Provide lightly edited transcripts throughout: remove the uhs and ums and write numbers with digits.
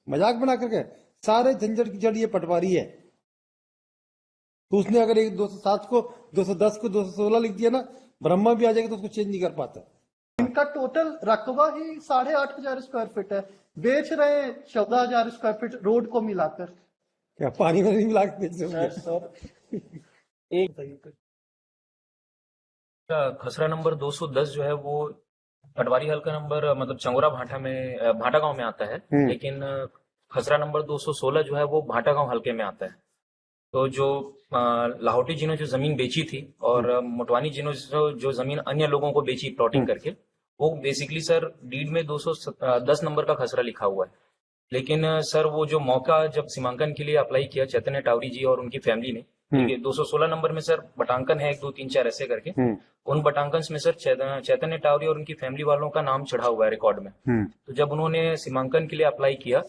मजाक बना करके सारे झंझट की जड़ ये पटवारी है। तो उसने अगर एक 207 को 210 को 216 लिख दिया ना, ब्रह्मा भी आ जाएगा तो उसको चेंज नहीं कर पाता। इनका टोटल रकबा ही 8,500 स्क्वायर फीट है, बेच रहे 14,000 स्क्वायर फीट रोड को मिलाकर। क्या पानी में नहीं मिला के बेच रहे होंगे? सर एक खसरा नंबर 210 जो है वो पटवारी हल्का नंबर मतलब चंगोरा भाटा में भाटा गांव में आता है, लेकिन खसरा नंबर 216 जो है वो भाटा गांव हल्के में आता है। तो जो लाहौटी जी ने जो जमीन बेची थी और मोटवानी जी ने जो जमीन अन्य लोगों को बेची प्लॉटिंग करके, वो बेसिकली सर डीड में 210 नंबर का खसरा लिखा हुआ है। लेकिन सर वो जो मौका जब सीमांकन के लिए अप्लाई किया चैतन्य टावरी जी और उनकी फैमिली ने, 216 नंबर में सर बटांकन है 1 2 3 4 ऐसे करके, उन बटांकन में सर चैतन्य टावरी और उनकी फैमिली वालों का नाम चढ़ा हुआ है रिकॉर्ड में। तो जब उन्होंने सीमांकन के लिए अप्लाई किया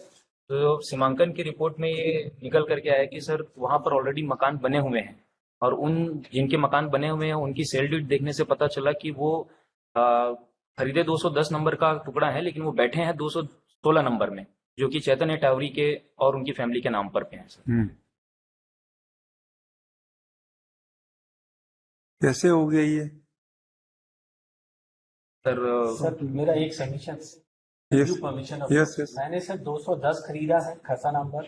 तो सीमांकन की रिपोर्ट में ये निकल करके आया कि सर वहां पर ऑलरेडी मकान बने हुए हैं, और उन जिनके मकान बने हुए हैं उनकी सेल डीड देखने से पता चला कि वो खरीदे 210 नंबर का टुकड़ा है, लेकिन वो बैठे हैं 216 नंबर में, जो कि चैतन्य टावरी के और उनकी फैमिली के नाम पर पे हैं सर। कैसे हो गया ये? सर मेरा एक सबमिशन परमिशन मैंने सर 210 खरीदा है खसा नंबर,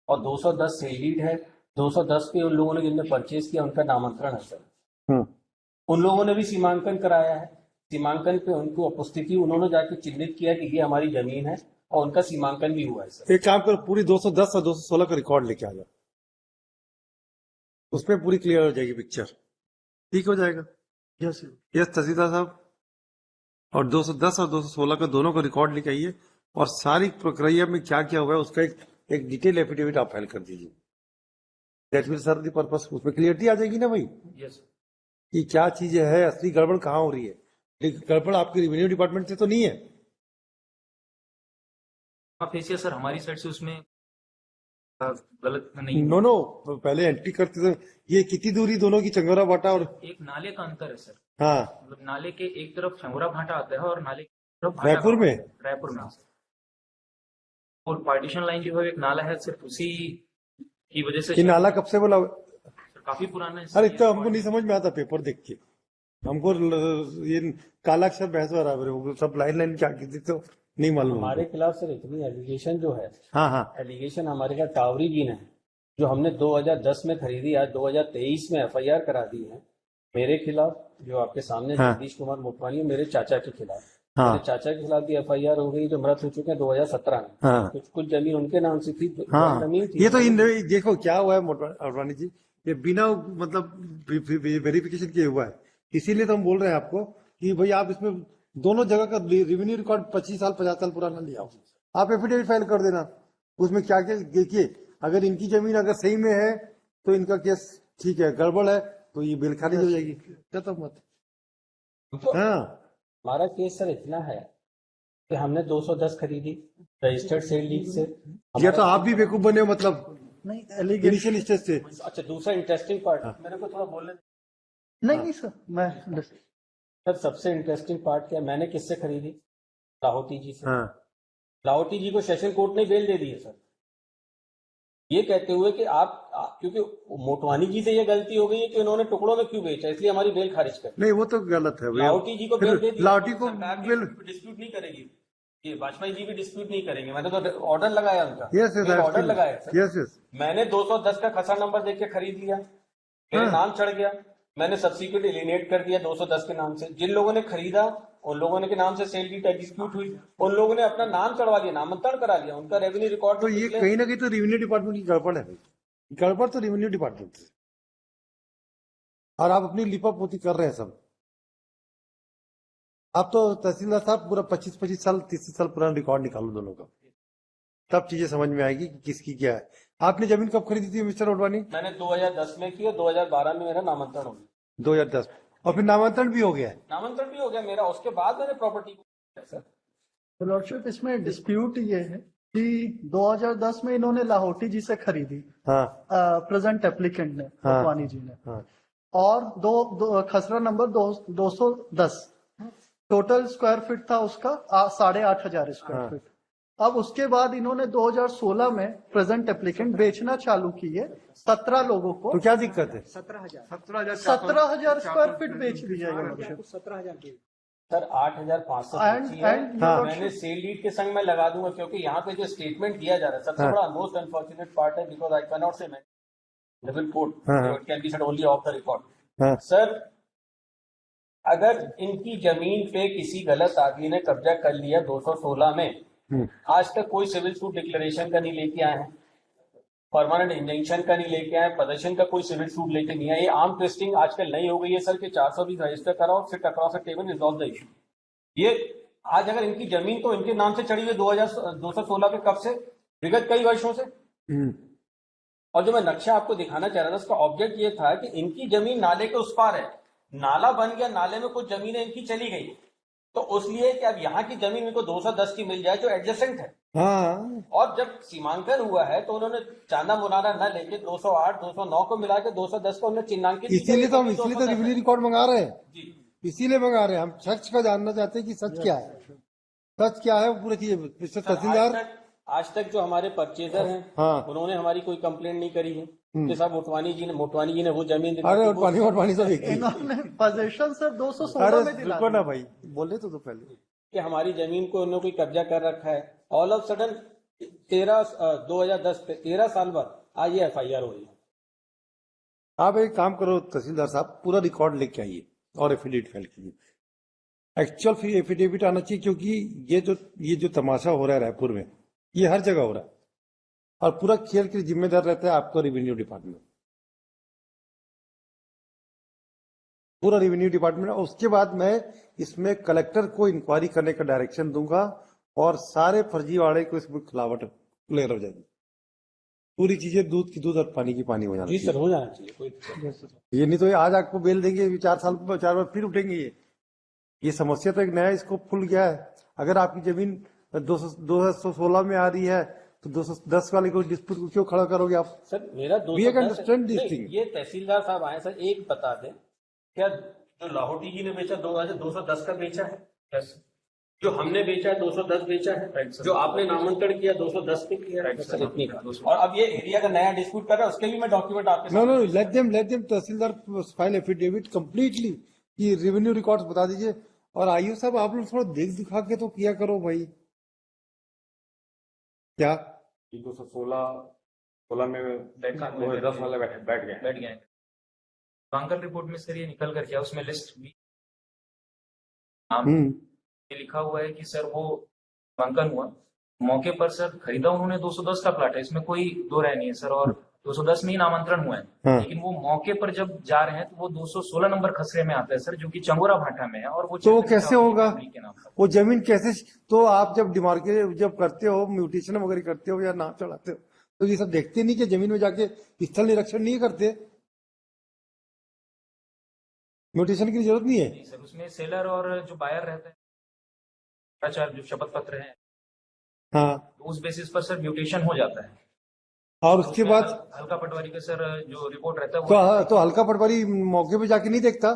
और 210 सेल डीड है। 210 पे उन लोगों ने जिनने परचेज किया उनका नामांतरण है सर। उन लोगों ने भी सीमांकन कराया है। सीमांकन पे उनको उपस्थिति उन्होंने जाके चिन्हित किया कि ये हमारी जमीन है, और उनका सीमांकन भी हुआ है सर। एक काम करो, पूरी 210 और 216 का रिकॉर्ड लेके आ जाओ, उसमें पूरी क्लियर हो जाएगी पिक्चर, ठीक हो जाएगा। यस तहसीलदार साहब, और 210 और 216 का दोनों का रिकॉर्ड लेके आइए, और सारी प्रक्रिया में क्या क्या हुआ है उसका एक डिटेल एफिडेविट आप फाइल कर दीजिए। That will serve the purpose. उसमें क्लियरिटी आ जाएगी ना भाई, यस कि क्या चीजें है, असली गड़बड़ कहाँ हो रही है। लेकिन गड़बड़ आपके रेवेन्यू डिपार्टमेंट से तो नहीं है। फेसिया सर हमारी साइड से उसमें गलत नहीं। नो पहले एंट्री करते थे। ये कितनी दूरी दोनों की, चंगोरा भाटा और एक नाले का अंतर है सर। हाँ, मतलब नाले के एक तरफ चंगोरा भाटा आता है और नाले की तरफ भाटा रायपुर में रायपुर में। और पार्टीशन लाइन जो है एक नाला है, सिर्फ उसी की वजह से ये नाला कब से बोला? काफी पुराना है। अरे इतना हमको नहीं समझ में आता पेपर देख के, हमको ये काला अक्षर बहस बराबर है, सब लाइन क्या की थी तो नहीं मालूम। हमारे खिलाफ सर इतनी एलिगेशन जो है, हाँ एलिगेशन हमारे खिलाफ टावरी जी ने जो हमने 2010 में खरीदी, आज 2023 में एफआईआर करा दी है मेरे खिलाफ, जो आपके सामने जगदीश कुमार मोटवानी, मेरे चाचा के खिलाफ। मेरे चाचा के खिलाफ भी एफआईआर हो गई, जो मृत हो चुके हैं 2017 में। कुछ जमीन उनके नाम से थी, जमीन थी। ये तो देखो क्या हुआ है मोटवानी जी, ये बिना मतलब वेरिफिकेशन किए हुआ है। इसीलिए तो हम बोल रहे हैं आपको कि भाई आप इसमें दोनों जगह का रेवेन्यू रिकॉर्ड 25 साल 50 साल पुराना ले आओ, आप एफिडेविट फाइल कर देना। उसमें क्या क्या देखिए, अगर इनकी जमीन अगर सही में है तो इनका केस ठीक है, गड़बड़ है तो ये बिल खारिज हो जाएगी। तो मत हाँ, हमारा केस सर इतना है कि हमने 210 खरीदी रजिस्टर्ड सेल लीग से। ये तो आप भी बेवकूफ बने हो, मतलब नहीं इनिशियल स्टेज से। अच्छा, दूसरा इंटरेस्टिंग पार्ट मेरे को थोड़ा बोलने। नहीं सर, मैं सर सबसे इंटरेस्टिंग पार्ट क्या, मैंने किससे खरीदी? लाहौटी जी से। लाहौटी जी को सेशन कोर्ट ने बेल दे दी है सर, ये कहते हुए कि आप क्योंकि मोटवानी जी से ये गलती हो गई है कि उन्होंने टुकड़ों में क्यों बेचा, इसलिए हमारी बेल खारिज कर। नहीं वो तो गलत है। लाहौटी जी को बेल दे दी, लाहौटी को बेल डिस्प्यूट नहीं करेगी, ये वाजपेयी जी भी डिस्प्यूट नहीं करेंगे। मैंने तो ऑर्डर लगाया उनका। यस ऑर्डर लगाया सर। यस मैंने 210 का खसा नंबर देख के खरीद लिया, मेरे नाम चढ़ गया, मैंने सब्सिक्वेंट एलिनेट कर दिया 210 के नाम से। जिन लोगों ने खरीदा उन लोगों ने के नाम से सेल की डिस्प्यूट हुई, उन लोगों ने अपना नाम चढ़वा लिया, नामांतरण करा लिया, उनका रेवेन्यू रिकॉर्ड। तो ये कहीं ना कहीं तो रेवेन्यू डिपार्टमेंट की गड़बड़ है भाई, गड़बड़ तो रेवेन्यू डिपार्टमेंट से, और आप अपनी लिपापोती कर रहे हैं सब। आप तो तहसीलदार साहब पूरा 25 साल 30 साल पुराना रिकॉर्ड निकालो दोनों का, तब चीजें समझ में आएगी कि किसकी क्या है। आपने जमीन कब खरीदी थी मिस्टर ओडवानी? मैंने 2010 में की और 2012 में मेरा नामांतरण हो गया। 2010 और फिर नामांतरण भी हो गया है? नामांतरण भी हो गया मेरा, उसके बाद मैंने प्रॉपर्टी। तो लॉर्डशिप इसमें डिस्प्यूट ये है कि 2010 में इन्होंने लाहौटी जी से खरीदी, प्रेजेंट एप्लीकेंट ने, मोटवानी जी ने, और खसरा नंबर 210, टोटल स्क्वायर फीट था उसका 8,500 स्क्वायर फीट। अब उसके बाद इन्होंने 2016 में प्रेजेंट एप्लीकेंट बेचना चालू किए 17 लोगों को। तो क्या दिक्कत है? 17,000 स्क्वायर फीट बेच दिया ये लोग। सर 8,500 And- है। and हाँ। your मैंने सेल लीड के संग में लगा दूंगा, क्योंकि यहाँ पे जो स्टेटमेंट दिया जा रहा है सबसे हाँ। बड़ा मोस्ट अनफॉर्चुनेट पार्ट है, बिकॉज आई कैन नॉट से लेवल कोड हाँ। It can be said only of the record. हाँ। सर अगर इनकी जमीन पे किसी गलत आदमी ने कब्जा कर लिया 216 में, आज तक कोई सिविल सूट डिक्लेरेशन का नहीं लेके आए हैं, परमानेंट इंजंक्शन का नहीं लेके आए, प्रदर्शन का कोई सिविल सूट लेके नहीं आए। ये आर्म ट्विस्टिंग आजकल नहीं हो गई है सर कि 420 रजिस्टर कराओ, sit across the table, resolve the issue. ये आज अगर इनकी जमीन तो इनके नाम से चढ़ी हुई 216 पे कब से, विगत कई वर्षों से। और जो मैं नक्शा आपको दिखाना चाह रहा था उसका ऑब्जेक्ट ये था कि इनकी जमीन नाले के उस पार है, नाला बन गया, नाले में कुछ जमीनें इनकी चली गई, तो उसलिए कि अब यहाँ की जमीन इनको 210 की मिल जाए जो एडजेसेंट है। हाँ। और जब सीमांकन हुआ है तो उन्होंने चांदा मुनारा न लेके 208, 209 को मिला के 210 को उन्होंने चिन्हांकित किया। इसीलिए तो हम इसलिए तो रिवेन्यू रिकॉर्ड मंगा रहे हैं, जी इसीलिए मंगा रहे हैं। हम सच का जानना चाहते हैं कि सच क्या है, सच क्या है वो पूरी चीज। मिस्टर तहसीलदार, आज तक जो हमारे परचेजर हैं, हाँ। उन्होंने हमारी कोई कंप्लेंट नहीं करी है कि साहब मोटवानी जी ने वो जमीन अरे और पानी सब एक ही। इन्होंने पोजीशन सर 216 अरे में दिला रुको दी। ना भाई, बोले तो पहले कि हमारी जमीन को उन्होंने कोई कब्जा कर रखा है। ऑल ऑफ सडन 2010 पे 13 साल बाद आज ये FIR हो रही है। आप एक काम करो तहसीलदार साहब, पूरा रिकॉर्ड लेके आइए और एफिडेविट फाइल कीजिए। एक्चुअल एफिडेविट आना चाहिए, क्योंकि ये जो तमाशा हो रहा है रायपुर में, ये हर जगह हो रहा है, और पूरा खेल के जिम्मेदार रहता है आपका रेवेन्यू डिपार्टमेंट, पूरा रेवेन्यू डिपार्टमेंट। और उसके बाद मैं इसमें कलेक्टर को इंक्वायरी करने का डायरेक्शन दूंगा और सारे फर्जीवाड़े को इसमें खिलावट क्लियर हो जाएगी। पूरी चीजें दूध की दूध और पानी की पानी हो जानी जी सर, हो जाना चाहिए कोई। ये नहीं तो ये आज आपको बेल देंगे, 4 बार फिर उठेंगे। ये समस्या तो एक नया स्कोप खुल गया है। अगर आपकी जमीन 216 में आ रही है तो 210 वाले को डिस्प्यूट को क्यों खड़ा करोगे आप? सर मेरा We can understand this thing. ये तहसीलदार साहब आए सर, एक बता दें, क्या जो लाहौटी जी ने बेचा 210 का बेचा है? यस जो हमने बेचा है 210 बेचा है, Right, sir. जो आपने नामांकन किया 210 पे किया है, Right, sir. सर इतनी का। और अब ये एरिया का नया डिस्प्यूट कर रहा है, उसके भी मैं डॉक्यूमेंट आपके नो लेट देम तहसीलदार फाइल एफिडेविट कंप्लीटली, ये रेवेन्यू रिकॉर्ड्स बता दीजिए। और आइयो साहब, आप लोग थोड़ा देख दिखा के तो किया करो भाई। क्या 216 में 2010 वाले बैठ गए। बांकर रिपोर्ट में सर ये निकल कर क्या, उसमें लिस्ट भी नाम ये लिखा हुआ है कि सर वो नामांकन हुआ मौके पर, सर खरीदा उन्होंने 210 का प्लाट है, इसमें कोई दो राय नहीं है सर, और 210 में ही नामांतरण हुआ है। हाँ। लेकिन वो मौके पर जब जा रहे हैं तो वो 216 नंबर खसरे में आता है सर, जो कि चंगोरा भाटा में है। और वो तो वो चेतन कैसे साहू की होगा? फैमिली के नाम पर। वो जमीन कैसे? तो आप जब डिमार्के जब करते हो, म्यूटेशन वगैरह करते हो या नाम चढ़ाते हो, तो ये सब देखते नहीं कि जमीन में जाके स्थल निरीक्षण नहीं करते? म्यूटेशन की जरूरत नहीं है। नहीं सर, उसमें सेलर और जो बायर रहता है, जो शपथ पत्र है, हाँ। तो उस बेसिस पर सर म्यूटेशन हो जाता है। और उसके उसमें बाद हल्का पटवारी का सर जो रिपोर्ट रहता है वो तो हल्का पटवारी मौके पे जाके नहीं देखता?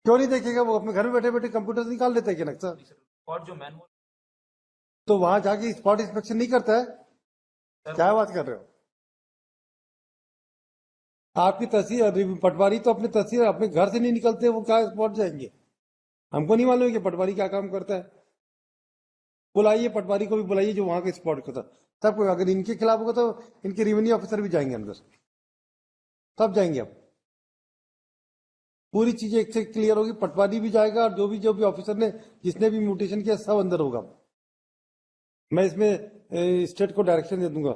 क्यों नहीं देखेगा? वो अपने घर में बैठे बैठे कंप्यूटर से निकाल लेता है क्या नक्शा? और जो मैनुअल तो वहां जाके स्पॉट इंस्पेक्शन नहीं करता है? क्या बात कर रहे हो? आपकी तहसील पटवारी तो अपने तहसील अपने घर से नहीं निकलते, वो क्या स्पॉट जाएंगे? हमको नहीं मालूम है कि पटवारी क्या काम करता है। बुलाइए पटवारी को भी, बुलाइए जो वहां के स्पॉट करता। तब कोई अगर इनके खिलाफ होगा तो इनके रेवेन्यू ऑफिसर भी जाएंगे अंदर, तब जाएंगे। अब पूरी चीजें एक से क्लियर होगी, पटवारी भी जाएगा और जो भी ऑफिसर ने जिसने भी म्यूटेशन किया सब अंदर होगा। मैं इसमें स्टेट को डायरेक्शन दे दूंगा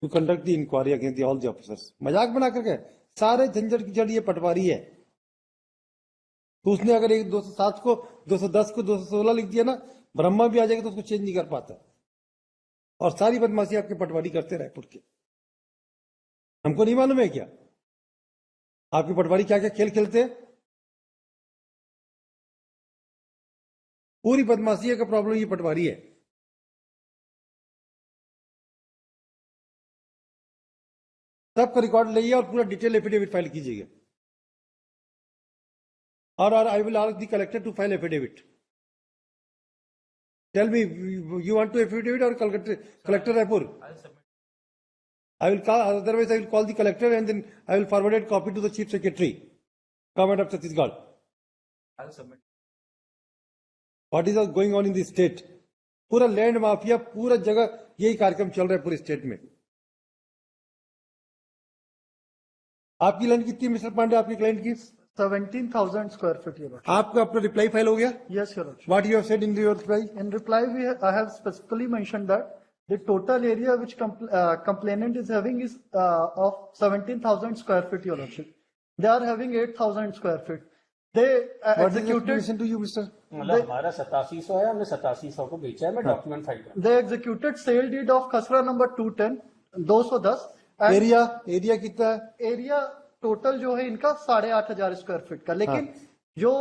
to conduct the inquiry against all the officers. मजाक बना करके सारे झंझट की जड़ ये पटवारी है। तो उसने अगर एक 207 को 210 को 216 लिख दिया ना, ब्रह्मा भी आ जाएगा तो उसको चेंज नहीं कर पाता। और सारी बदमाशी आपके पटवारी करते रायपुर के। हमको नहीं मालूम है क्या आपके पटवारी क्या क्या खेल खेलते हैं? पूरी बदमाशी का प्रॉब्लम ये पटवारी है। सबका रिकॉर्ड लाइए और पूरा डिटेल एफिडेविट फाइल कीजिएगा। और I will ask the collector to file affidavit. Tell me, you want to affidavit or collector Raipur? I will call, otherwise I will call the collector and then I will forward a copy to the chief secretary, government of Chhattisgarh. I'll submit. What is going on in the state? पूरा land mafia पूरा जगह यही कार्यक्रम चल रहा है पूरे state में. आपकी लैंड कितनी मिस्टर पांडे, आपकी क्लाइंट की? 17,000 square feet, Your Lordship. आपका अपना रिप्लाई फाइल हो गया? Yes, Your Lordship. What you have said in your reply? In reply, I have specifically mentioned that the total area which complainant is having is of 17,000 square feet, Your Lordship. They are having 8,000 square feet. They What is the executed. explanation to you, Mister? मतलब हमारा 8700 है, हमने 8700 को बेचा है, मैं document file कर They executed sale deed of खसरा number 210, 210. And एरिया कितना है? एरिया टोटल जो है इनका 8,500 स्क्वायर फीट का, लेकिन जो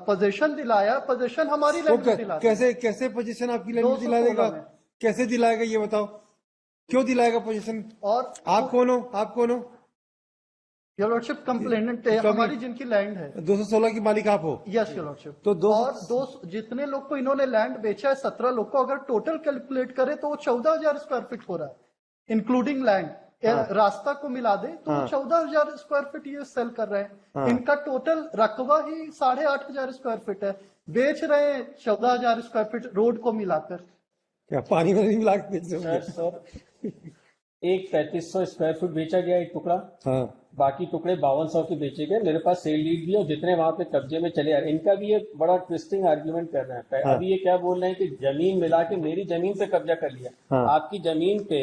पोजीशन दिलाया, पोजीशन हमारी लैंड में दिलाया. कैसे पोजीशन आपकी लैंड में 216 दिलाएगा? में. कैसे दिलाएगा ये बताओ, क्यों दिलाएगा पोजीशन? और आप कौन हो? योर लॉर्डशिप कंप्लेनेंट हमारी जिनकी लैंड है 216 की मालिक आप हो? Yes your lordship. तो जितने लोग को इन्होंने लैंड बेचा है 17 लोग को अगर टोटल कैलकुलेट करे तो वो 14,000 स्क्वायर फीट हो रहा है, इंक्लूडिंग लैंड. रास्ता को मिला दे तो 14,000 स्क्वायर फीट ये सेल कर रहे हैं. इनका टोटल रकबा ही 8,500 स्क्वायर फीट है, बेच रहे हैं 14,000 स्क्वायर फीट रोड को मिलाकर. क्या पानी में नहीं मिला के बेच रहे होंगे? सर एक 3,500 स्क्वायर फीट बेचा गया एक टुकड़ा, बाकी टुकड़े 5,200 के बेचे गए. मेरे पास सेल डीड भी और जितने वहां पे कब्जे में चले आ रहे. इनका भी एक बड़ा ट्विस्टिंग आर्ग्यूमेंट कर रहे हैं. अभी ये क्या बोल रहे हैं कि जमीन मिला के मेरी जमीन से कब्जा कर लिया. आपकी जमीन पे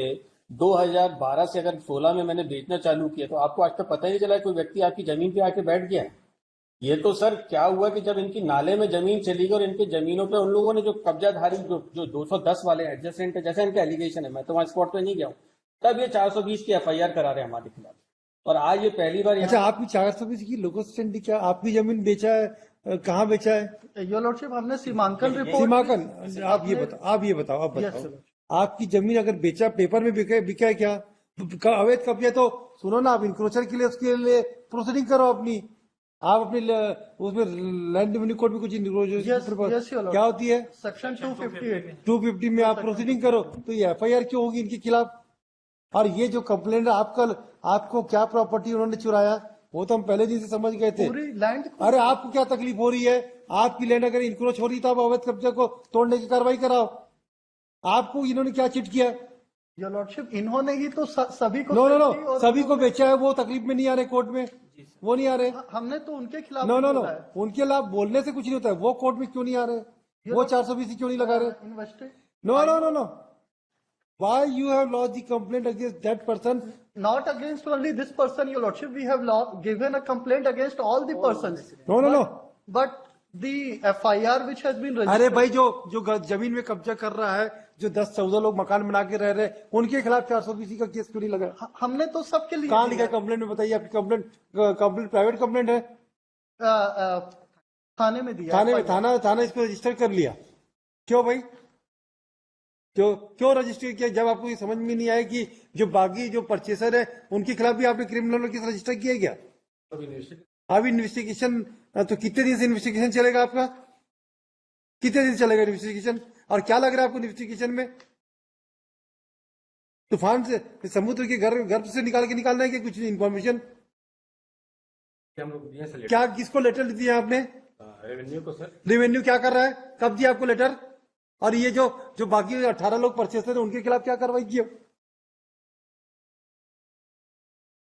2012 से अगर 16 में मैंने बेचना चालू किया तो आपको आज तक पता ही नहीं चला कोई व्यक्ति आपकी जमीन पे आके बैठ गया. ये तो सर क्या हुआ कि जब इनकी नाले में जमीन चली गई और इनकी जमीनों पे उन लोगों ने जो कब्जाधारी जो 210 वाले एडजस्टेंट है, जैसे इनका एलिगेशन है, मैं तो वहां स्पॉट पे नहीं गया हूँ, तब ये 420 की FIR करा रहे हैं हमारे खिलाफ. और आज ये पहली बार. अच्छा, आपकी 420 की लोकल स्टैंड क्या आपकी जमीन बेचा है? कहाँ बेचा है? योर लॉर्डशिप हमने सीमांकन रिपोर्ट. सीमांकन आप ये बताओ. आपकी जमीन अगर बेचा, पेपर में बिका है क्या? अवैध कब्जा तो सुनो ना, आप इंक्रोचर के लिए उसके लिए प्रोसीडिंग करो अपनी. आप अपनी उसमें लैंड रेवेन्यू कोड में कुछ क्या होती है? सेक्शन 250 में आप प्रोसीडिंग करो तो ये FIR क्यों होगी इनके खिलाफ? और ये जो कंप्लेंट आपको क्या प्रॉपर्टी उन्होंने चुराया वो तो हम पहले दिन से समझ गए थे. पूरी लैंड. अरे आपको क्या तकलीफ हो रही है? आपकी लैंड अगर इंक्रोच हो रही तो आप अवैध कब्जा को तोड़ने की कार्रवाई कराओ. आपको इन्होंने क्या चिट किया? योर लॉर्डशिप इन्होंने ही तो सभी को. नो सभी को बेचा है. वो तकलीफ में नहीं आ रहे, कोर्ट में वो नहीं आ रहे. हमने तो उनके खिलाफ. नो उनके खिलाफ बोलने से कुछ नहीं होता है. वो कोर्ट में क्यों नहीं आ रहे? वो 420 क्यों नहीं लगा रहे? Invested. No. Why you have lodged the complaint against that person? Not against only this person, Your Lordship. We have given a complaint against all the persons. No. But the FIR which has been registered. अरे भाई जो जमीन में कब्जा कर रहा है, जो 10-14 लोग मकान बना के रह रहे, उनके खिलाफ 420 का केस क्यों नहीं लगा? हमने तो सबके लिए. कहाँ लिखा है कंप्लेंट में? बताइए. आपकी कंप्लेंट प्राइवेट कंप्लेंट है? थाने में दिया. थाना इसको रजिस्टर कर लिया. क्यों भाई? क्यों रजिस्टर किया? जब आपको ये समझ में नहीं आया कि जो बागी जो परचेसर है उनके खिलाफ भी आपने क्रिमिनल केस रजिस्टर किया क्या? अब इन्वेस्टिगेशन तो कितने दिन से इन्वेस्टिगेशन चलेगा आपका? कितने दिन चलेगा इन्वेस्टिगेशन? और क्या लग रहा है आपको इन्वेस्टिगेशन में? तूफान से, समुद्र के गर्भ से निकालना है क्या कुछ इन्फॉर्मेशन? क्या किसको लेटर दिया आपने? रेवेन्यू को सर. रेवेन्यू क्या कर रहा है? कब दिया आपको लेटर? और ये जो बाकी 18 लोग परचेसर है उनके खिलाफ क्या कार्रवाई की?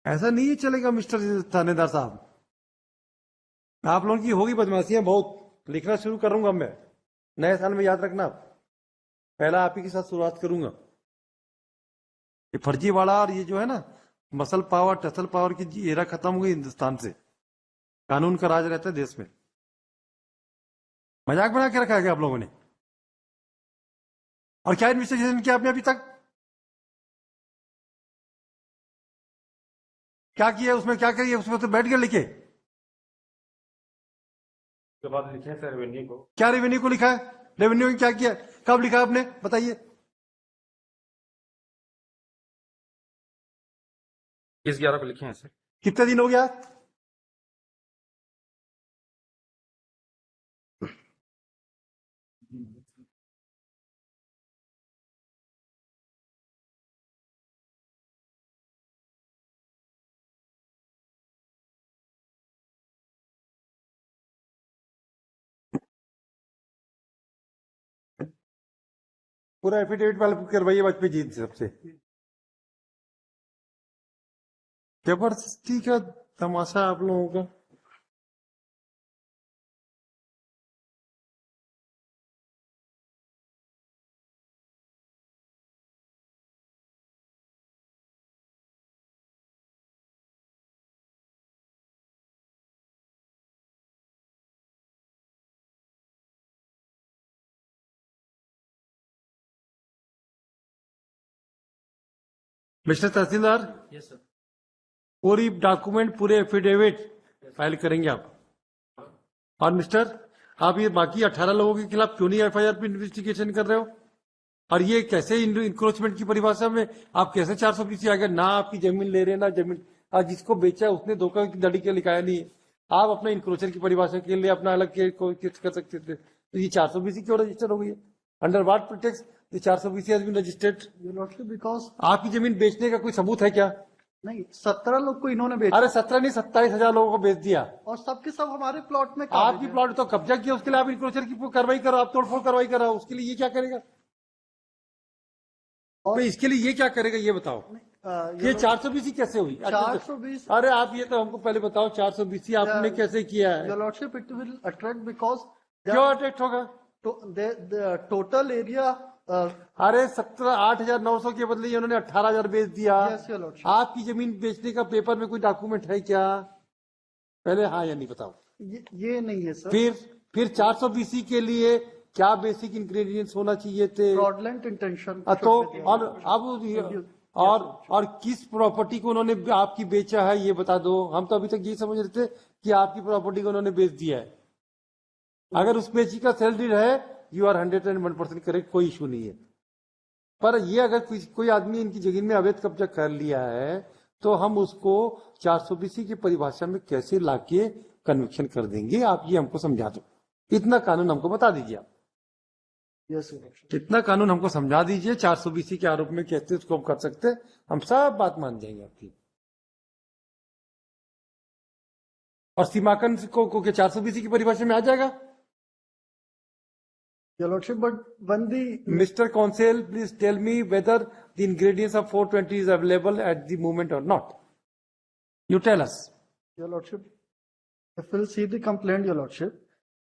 ऐसा नहीं चलेगा मिस्टर थानेदार साहब. आप लोगों की होगी बदमाशियां बहुत. लिखना शुरू करूंगा मैं नए साल में, याद रखना. पहला आप ही के साथ शुरुआत करूंगा. ये फर्जीवाड़ा और ये जो है ना मसल पावर टसल पावर की एरा खत्म हो गई हिंदुस्तान से. कानून का राज रहता है देश में. मजाक बना के रखा है क्या आप लोगों ने? और क्या इन्वेस्टिगेशन किया आपने अभी तक? क्या किया उसमें? क्या करिए उसमें? तो बैठ गए लिखे. उसके बाद लिखे सर रेवेन्यू को. क्या रेवेन्यू को लिखा है? रेवेन्यू में क्या किया? कब लिखा आपने? बताइए. 11 को लिखे हैं सर. कितने दिन हो गया? पूरा एफिडेविट वाले करवाइए वाजपेयी जी सबसे। जबरदस्ती का तमाशा आप लोगों का। मिस्टर तहसीलदार, यस सर। पूरी डॉक्यूमेंट पूरे एफिडेविट फाइल करेंगे आप। और मिस्टर, आप ये बाकी 18 लोगों के खिलाफ क्यों नहीं एफआईआर पे इन्वेस्टिगेशन कर रहे हो? और ये कैसे इंक्रोचमेंट की परिभाषा में आप कैसे 420 आ गए? ना आपकी जमीन ले रहे ना जमीन, आज जिसको बेचा है उसने धोखा की दड़ी के लिखाया नहीं है। आप अपना इंक्रोचर की परिभाषा के लिए अपना अलग केस कर सकते थे। तो ये 420 क्यों रजिस्टर हो गई है? अंडर व्हाट प्रिटेक्स्ट ये 420 has been registered? Your lordship because आपकी जमीन बेचने का कोई सबूत है क्या? नहीं, 17 लोग को इन्होंने बेचा अरे 17 नहीं 27,000 लोगों को बेच दिया। और सबके सब हमारे प्लॉट में आपकी प्लॉट तो कब्जा किया, उसके लिए आप इंक्रोचर की कार्रवाई करो, आप तोड़फोड़ कार्रवाई करो, उसके लिए ये क्या करेगा? और तो इसके लिए ये क्या करेगा ये बताओ। ये 420 कैसे हुई? 420 अरे आप ये तो हमको पहले बताओ 420 आपने कैसे किया है? Your lordship it will attract because क्यों अट्रैक्ट होगा? टोटल एरिया अरे 8,900 के बदले उन्होंने 18,000 बेच दिया। Yes, your lordship. आपकी जमीन बेचने का पेपर में कोई डॉक्यूमेंट है क्या? पहले हाँ या नहीं बताओ। ये नहीं है सर। फिर 420 के लिए क्या बेसिक इंग्रेडिएंट्स होना चाहिए थे? Fraudulent intention. तो और अब और किस प्रॉपर्टी को उन्होंने आपकी बेचा है ये बता दो। हम तो अभी तक ये समझ रहे थे कि आपकी प्रॉपर्टी को उन्होंने बेच दिया है। अगर उस पेची का सेल डीड है, यू आर 101% करेक्ट, कोई इशू नहीं है। पर ये अगर कोई आदमी इनकी जमीन में अवैध कब्जा कर लिया है तो हम उसको 420 की परिभाषा में कैसे लाके कन्विक्शन कर देंगे? आप ये हमको समझा दो। इतना कानून हमको बता दीजिए आप। यस, इतना कानून हमको समझा दीजिए। 420 के आरोप में कैसे उसको हम कर सकते हैं, हम सब बात मान जाएंगे आपकी। और सीमांकन को 420 की परिभाषा में आ जाएगा? Your lordship but one the Mr. Counsel, please tell me whether the ingredients of 420 is available at the moment or not. You tell us. Your lordship if we'll see the complaint, your lordship.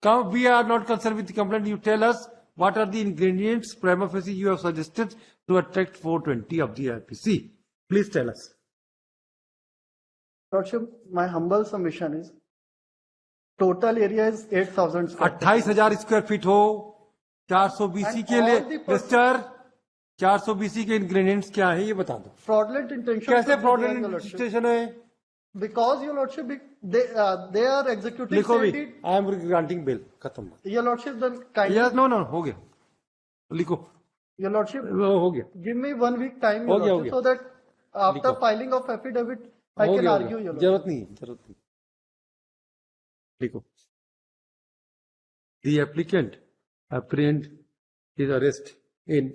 Come, we are not concerned with the complaint. You tell us what are the ingredients prima facie you have suggested to attract 420 of the IPC. Please tell us. Lordship, my humble submission is total area is 8,000 square. 28,000 square feet हो 420 के लिए। Mister, 420 के ingredients क्या है ये बता दो। Fraudulent intention. कैसे फ्रॉडलेंट इंटेंशन है? Because your lordship, they are executing. लिखो भी, आई एम ग्रांटिंग बिल, खत्म। Your lordship, then kindly. Yes, no हो गया, लिखो। Your lordship, हो गया, give me 1 week time, हो your गया, lordship, so that after लिखो। filing of affidavit, I हो can गया, हो argue, गया। your lordship. जरूरत नहीं लिखो। The applicant apprehend his arrest in